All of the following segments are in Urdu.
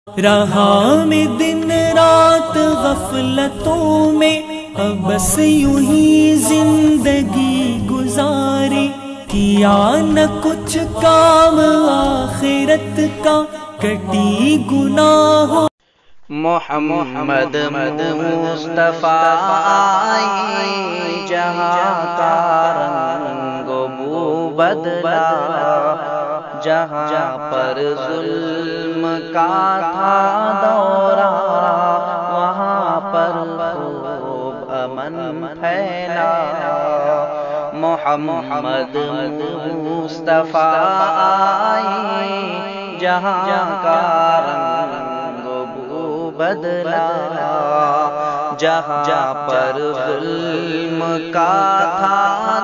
رہا میں دن رات غفلتوں میں، اب بس یوں ہی زندگی گزاری، کیا نہ کچھ کام آخرت کا، کٹی گناہوں محمد مصطفیٰ آئی جہاں کا رنگ و بو بدلا، جہاں پر ظلم کا تھا دورہ وہاں پر خوب امن پھیلا۔ محمد مصطفیٰ آئی جہاں کا رنگ و بو بدلا، جہاں پر ظلم کا تھا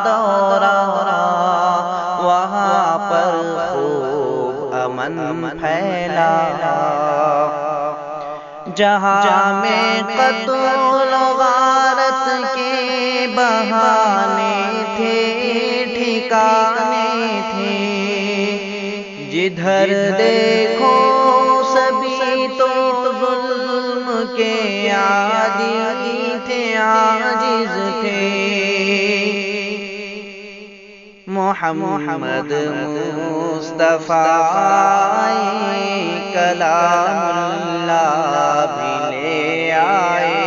دورہ وہاں پر خوب امن پھیلا۔ جہاں میں قتل و غارت کے بہانے تھے، ٹھکانے تھے، جدھر دیکھو سبھی تو ظلم کے عادی تھے، عاجز تھے۔ محمد مصطفیٰ آئے، کلام اللہ بھی لے آئے،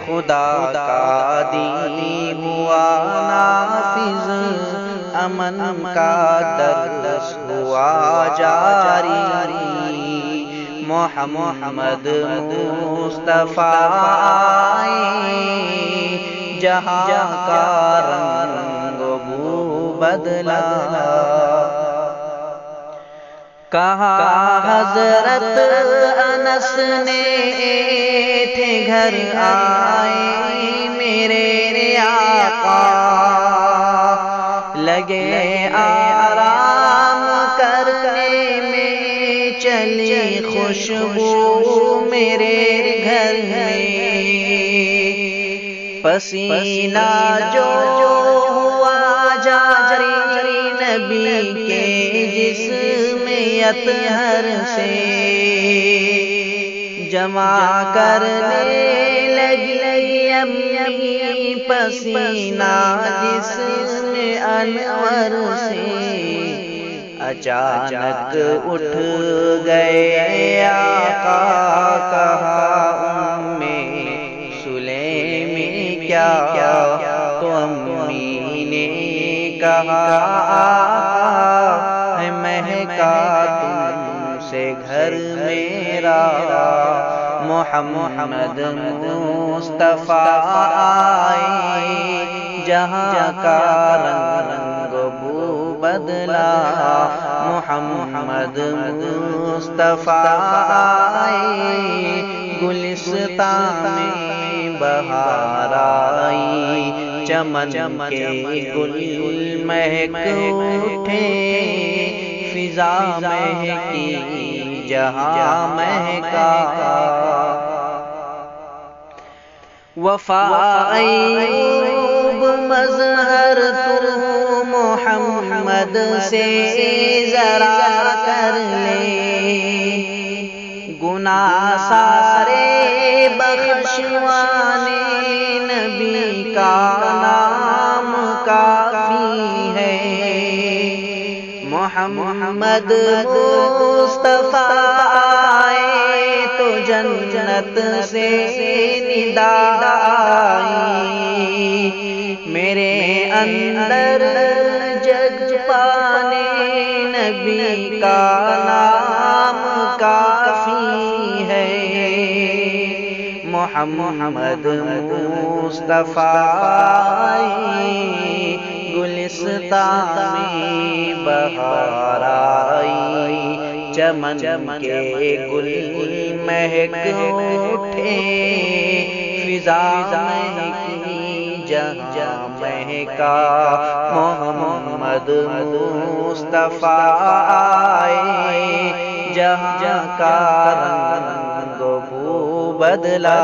خدا کا دین ہوا نافذ، امن کا درس ہوا جاری۔ محمد مصطفیٰ آئے جہاں کا رنگ و بو بدلا۔ کہا حضرت انس نے تھے گھر آئے میرے آقا، لگے آرام کرنے میں، چلی خوشبو میرے گھر میں، پسینہ جو ہوا جاری نبی کے جسم اطہر سے، جمع کرنے لگی امی پسینہ جسم انور سے، اچانک اٹھ گئے آقا، کہا ام سلیمی کیا، تو امی نے کہا ہے مہکا تم سے گھر میرا۔ محمد مصطفیٰ آئے جہاں کا رنگ و بو بدلا۔ محمد مصطفیٰ آئے گلستان میں بہار آئی، چمن کے گل مہک اٹھے، فضا مہکی جہاں مہکا۔ وفا ایوب مظہر تو محمد سے ذرا کر لے، گناہ سارے بخشوانے نبی کا نام کافی ہے۔ محمد مصطفیٰ آئے تو جنت سے ندا آئی، میرے اندر جگ پانے نبی کا نام کافی ہے۔ محمد مصطفیٰ آئے گلستان میں بہار آئی، چمن کے گل مہک اٹھے، فضا مہکی جہاں مہکا۔ محمد مصطفیٰ آئے جہاں کا رنگ و بو بدلا۔